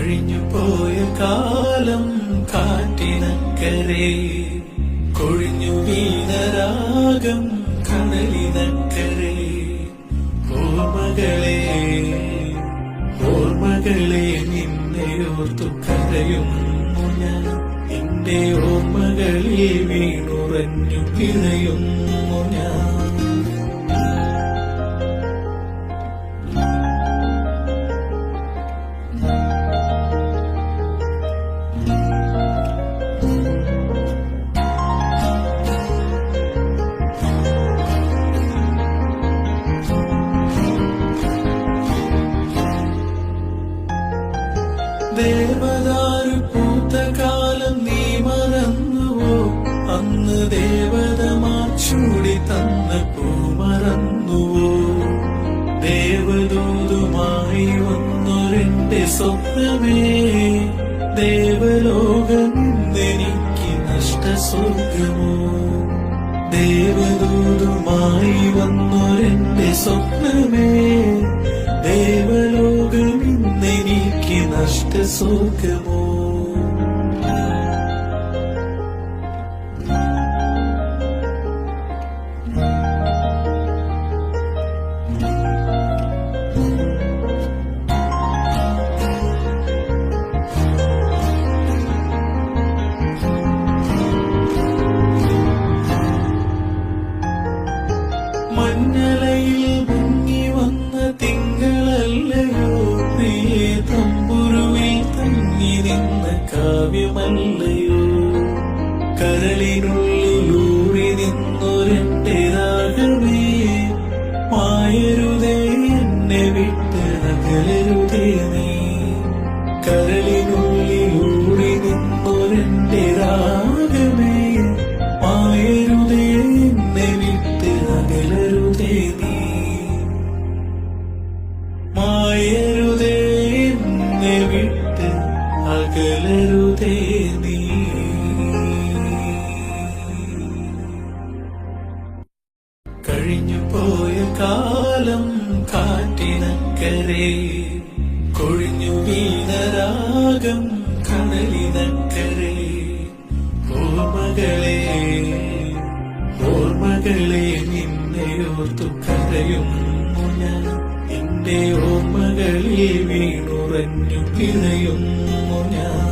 കഴിഞ്ഞു പോയ കാലം കാറ്റിനക്കരെ കൊഴിഞ്ഞു വീണരാഗം കടലിനക്കരെ ഓർമ്മകളെ ഓർമ്മകളെ നിന്നെയോർത്തു കരയുന്നു ഞാൻ എന്റെ ഓർമ്മകളിൽ വീണുറഞ്ഞു പിഴയുന്നു ഞാൻ ദേവദാരു പൂത്ത കാലം നീ മറന്നുവോ അന്ന് ദേവതമാർ ചൂടി തന്ന പൂ മറന്നുവോ ദേവദൂതുമായി വന്നൊരെന്റെ സ്വപ്നമേ ദേവലോകമെന്നെനിക്ക് നഷ്ടസ്വർഗമോ ദേവദൂതുമായി വന്നൊരെന്റെ സ്വപ്നമേ ദേവലോകമെന്നെനിക്ക് നഷ്ടസ്വർഗമോ മഞ്ഞലയിൽ മുങ്ങി വന്ന തിങ്കളല്ലയോ പ്രിയേ തമ്പുരുവിൽ തങ്ങി നിന്ന കാവ്യമല്ലയോ കരളിനുള്ളിലൂറി നിന്നൊരെന്റെ രാഗമേ മായരുതേ എന്നെ വിട്ട് അകലരുതേ നീ കരളിനുള്ളിലൂറി നിന്നൊരെന്റെ രാഗമേ മായരുതേ എന്നെ വിട്ട് അകലരുതേ നീ മായരുതേ എന്നെ വിട്ട് അകലരുതേ നീ കഴിഞ്ഞു പോയ കാലം കാറ്റിനക്കരെ കൊഴിഞ്ഞു വീണരാഗം കടലിനക്കരെ ഓർമ്മകളെ ഓർമ്മകളെ നിന്നെയോർത്തു കരയുന്നു ഞാൻ എന്റെ ഓർമ്മകളിൽ വീണുറഞ്ഞു പിഴയുന്നു ഞാൻ